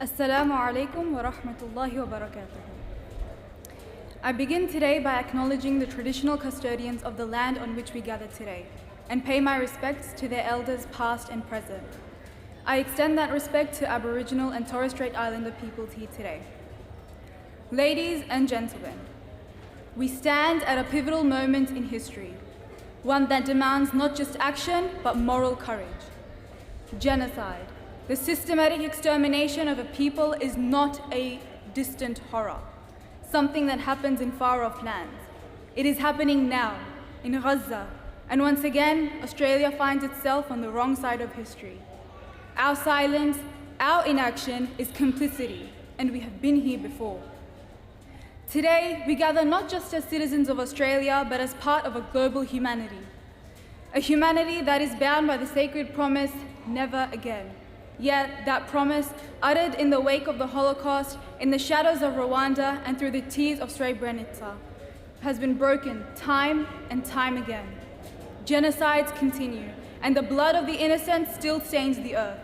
Assalamu alaikum wa rahmatullahi wa barakatuh. I begin today by acknowledging the traditional custodians of the land on which we gather today and pay my respects to their elders past and present. I extend that respect to Aboriginal and Torres Strait Islander peoples here today. Ladies and gentlemen, we stand at a pivotal moment in history, one that demands not just action but moral courage. Genocide, the systematic extermination of a people, is not a distant horror, something that happens in far-off lands. It is happening now, in Gaza, and once again, Australia finds itself on the wrong side of history. Our silence, our inaction is complicity, and we have been here before. Today, we gather not just as citizens of Australia, but as part of a global humanity. A humanity that is bound by the sacred promise, never again. Yet that promise, uttered in the wake of the Holocaust, in the shadows of Rwanda and through the tears of Srebrenica, has been broken time and time again. Genocides continue, and the blood of the innocent still stains the earth.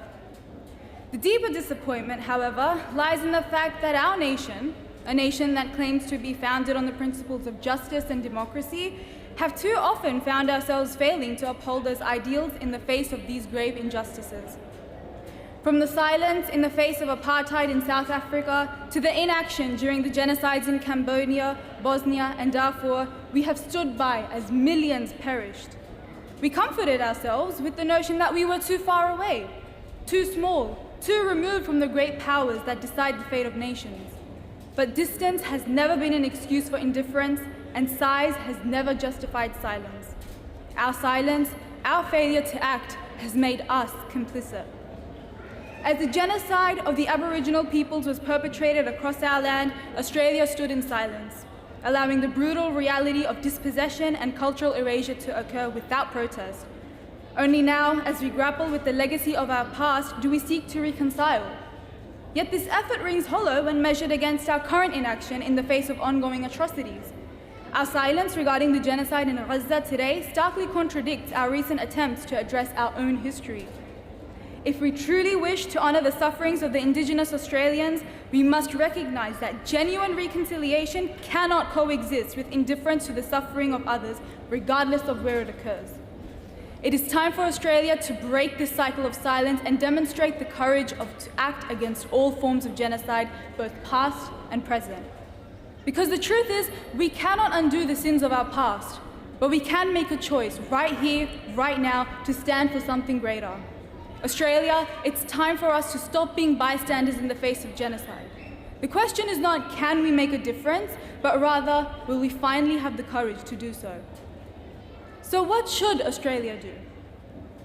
The deeper disappointment, however, lies in the fact that our nation, a nation that claims to be founded on the principles of justice and democracy, have too often found ourselves failing to uphold those ideals in the face of these grave injustices. From the silence in the face of apartheid in South Africa to the inaction during the genocides in Cambodia, Bosnia, and Darfur, we have stood by as millions perished. We comforted ourselves with the notion that we were too far away, too small, too removed from the great powers that decide the fate of nations. But distance has never been an excuse for indifference, and size has never justified silence. Our silence, our failure to act, has made us complicit. As the genocide of the Aboriginal peoples was perpetrated across our land, Australia stood in silence, allowing the brutal reality of dispossession and cultural erasure to occur without protest. Only now, as we grapple with the legacy of our past, do we seek to reconcile. Yet this effort rings hollow when measured against our current inaction in the face of ongoing atrocities. Our silence regarding the genocide in Gaza today starkly contradicts our recent attempts to address our own history. If we truly wish to honour the sufferings of the Indigenous Australians, we must recognise that genuine reconciliation cannot coexist with indifference to the suffering of others, regardless of where it occurs. It is time for Australia to break this cycle of silence and demonstrate the courage to act against all forms of genocide, both past and present. Because the truth is, we cannot undo the sins of our past, but we can make a choice right here, right now, to stand for something greater. Australia, it's time for us to stop being bystanders in the face of genocide. The question is not, can we make a difference, but rather, will we finally have the courage to do so? So what should Australia do?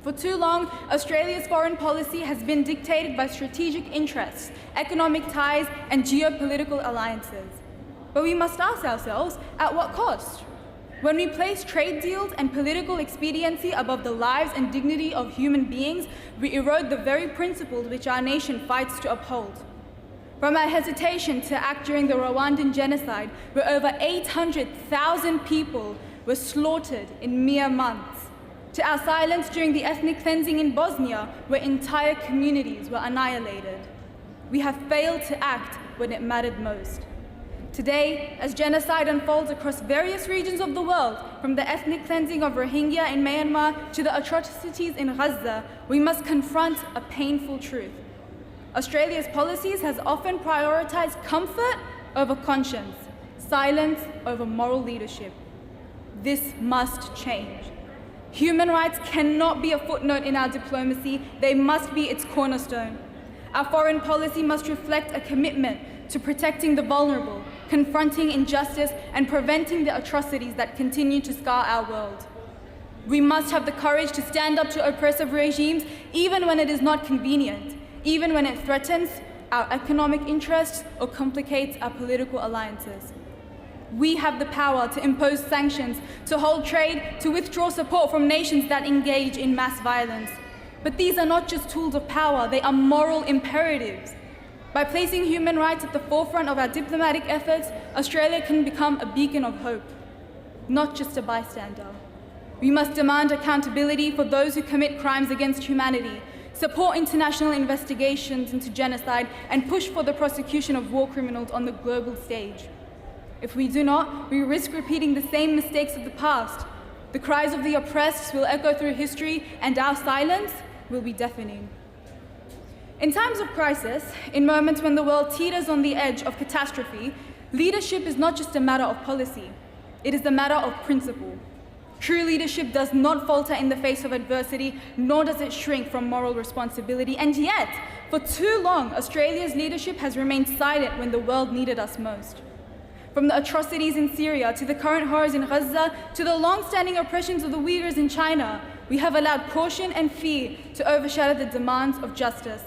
For too long, Australia's foreign policy has been dictated by strategic interests, economic ties, and geopolitical alliances. But we must ask ourselves, at what cost? When we place trade deals and political expediency above the lives and dignity of human beings, we erode the very principles which our nation fights to uphold. From our hesitation to act during the Rwandan genocide, where over 800,000 people were slaughtered in mere months, to our silence during the ethnic cleansing in Bosnia, where entire communities were annihilated. We have failed to act when it mattered most. Today, as genocide unfolds across various regions of the world, from the ethnic cleansing of Rohingya in Myanmar to the atrocities in Gaza, we must confront a painful truth. Australia's policies has often prioritized comfort over conscience, silence over moral leadership. This must change. Human rights cannot be a footnote in our diplomacy, they must be its cornerstone. Our foreign policy must reflect a commitment to protecting the vulnerable, confronting injustice, and preventing the atrocities that continue to scar our world. We must have the courage to stand up to oppressive regimes, even when it is not convenient, even when it threatens our economic interests or complicates our political alliances. We have the power to impose sanctions, to hold trade, to withdraw support from nations that engage in mass violence. But these are not just tools of power, they are moral imperatives. By placing human rights at the forefront of our diplomatic efforts, Australia can become a beacon of hope, not just a bystander. We must demand accountability for those who commit crimes against humanity, support international investigations into genocide, and push for the prosecution of war criminals on the global stage. If we do not, we risk repeating the same mistakes of the past. The cries of the oppressed will echo through history, and our silence will be deafening. In times of crisis, in moments when the world teeters on the edge of catastrophe, leadership is not just a matter of policy, it is a matter of principle. True leadership does not falter in the face of adversity, nor does it shrink from moral responsibility. And yet, for too long, Australia's leadership has remained silent when the world needed us most. From the atrocities in Syria, to the current horrors in Gaza, to the long-standing oppressions of the Uyghurs in China, we have allowed caution and fear to overshadow the demands of justice.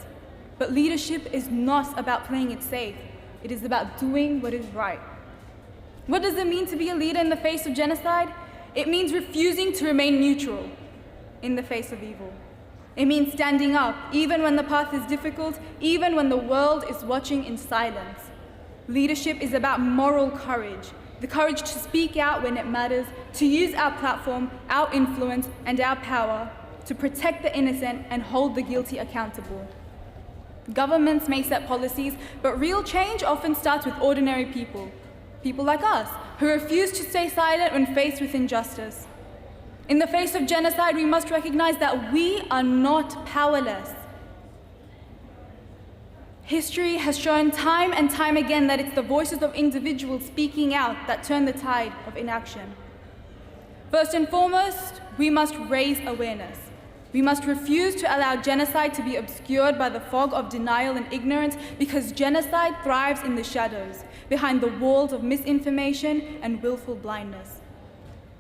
But leadership is not about playing it safe. It is about doing what is right. What does it mean to be a leader in the face of genocide? It means refusing to remain neutral in the face of evil. It means standing up, even when the path is difficult, even when the world is watching in silence. Leadership is about moral courage, the courage to speak out when it matters, to use our platform, our influence, and our power to protect the innocent and hold the guilty accountable. Governments may set policies, but real change often starts with ordinary people. People like us, who refuse to stay silent when faced with injustice. In the face of genocide, we must recognize that we are not powerless. History has shown time and time again that it's the voices of individuals speaking out that turn the tide of inaction. First and foremost, we must raise awareness. We must refuse to allow genocide to be obscured by the fog of denial and ignorance, because genocide thrives in the shadows, behind the walls of misinformation and willful blindness.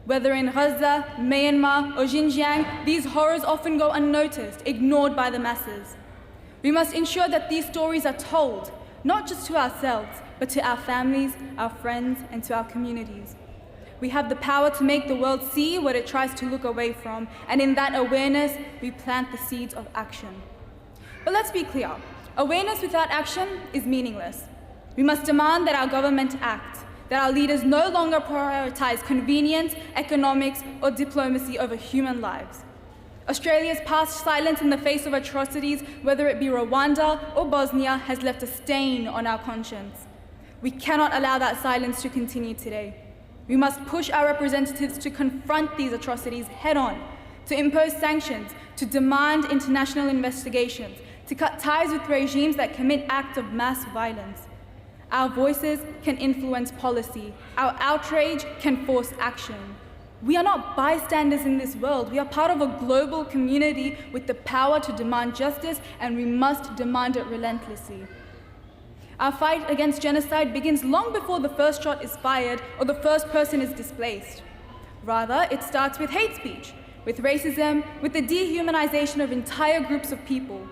Whether in Gaza, Myanmar, or Xinjiang, these horrors often go unnoticed, ignored by the masses. We must ensure that these stories are told, not just to ourselves, but to our families, our friends, and to our communities. We have the power to make the world see what it tries to look away from, and in that awareness, we plant the seeds of action. But let's be clear, awareness without action is meaningless. We must demand that our government act, that our leaders no longer prioritize convenience, economics, or diplomacy over human lives. Australia's past silence in the face of atrocities, whether it be Rwanda or Bosnia, has left a stain on our conscience. We cannot allow that silence to continue today. We must push our representatives to confront these atrocities head-on, to impose sanctions, to demand international investigations, to cut ties with regimes that commit acts of mass violence. Our voices can influence policy. Our outrage can force action. We are not bystanders in this world. We are part of a global community with the power to demand justice, and we must demand it relentlessly. Our fight against genocide begins long before the first shot is fired or the first person is displaced. Rather, it starts with hate speech, with racism, with the dehumanization of entire groups of people.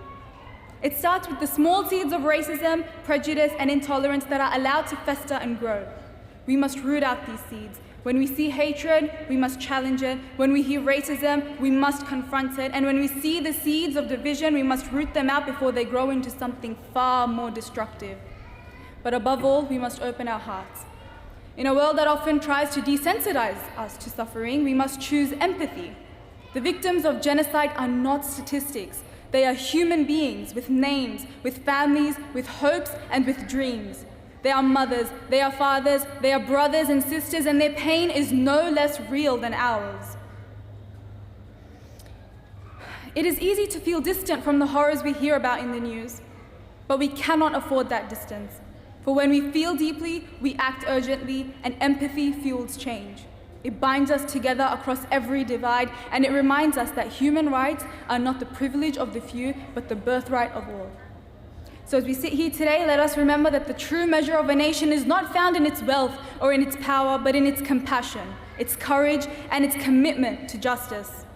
It starts with the small seeds of racism, prejudice, and intolerance that are allowed to fester and grow. We must root out these seeds. When we see hatred, we must challenge it. When we hear racism, we must confront it. And when we see the seeds of division, we must root them out before they grow into something far more destructive. But above all, we must open our hearts. In a world that often tries to desensitize us to suffering, we must choose empathy. The victims of genocide are not statistics. They are human beings with names, with families, with hopes, and with dreams. They are mothers, they are fathers, they are brothers and sisters, and their pain is no less real than ours. It is easy to feel distant from the horrors we hear about in the news, but we cannot afford that distance. For when we feel deeply, we act urgently, and empathy fuels change. It binds us together across every divide, and it reminds us that human rights are not the privilege of the few, but the birthright of all. So as we sit here today, let us remember that the true measure of a nation is not found in its wealth or in its power, but in its compassion, its courage, and its commitment to justice.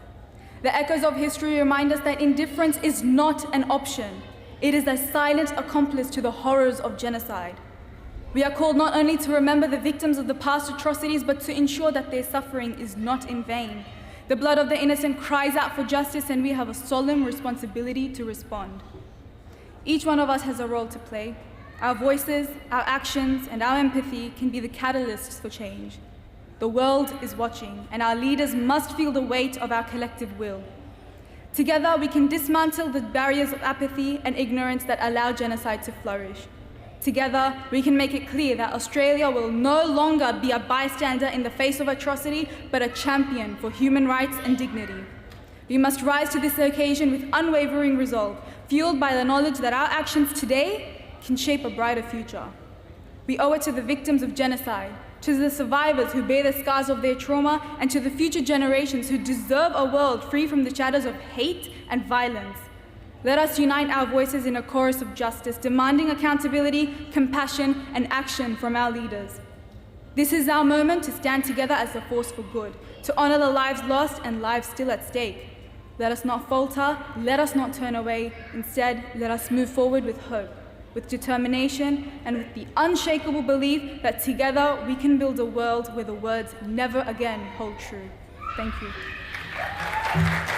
The echoes of history remind us that indifference is not an option. It is a silent accomplice to the horrors of genocide. We are called not only to remember the victims of the past atrocities, but to ensure that their suffering is not in vain. The blood of the innocent cries out for justice, and we have a solemn responsibility to respond. Each one of us has a role to play. Our voices, our actions, and our empathy can be the catalysts for change. The world is watching, and our leaders must feel the weight of our collective will. Together, we can dismantle the barriers of apathy and ignorance that allow genocide to flourish. Together, we can make it clear that Australia will no longer be a bystander in the face of atrocity, but a champion for human rights and dignity. We must rise to this occasion with unwavering resolve, fueled by the knowledge that our actions today can shape a brighter future. We owe it to the victims of genocide, to the survivors who bear the scars of their trauma, and to the future generations who deserve a world free from the shadows of hate and violence. Let us unite our voices in a chorus of justice, demanding accountability, compassion, and action from our leaders. This is our moment to stand together as a force for good, to honor the lives lost and lives still at stake. Let us not falter, let us not turn away. Instead, let us move forward with hope, with determination, and with the unshakable belief that together we can build a world where the words never again hold true. Thank you.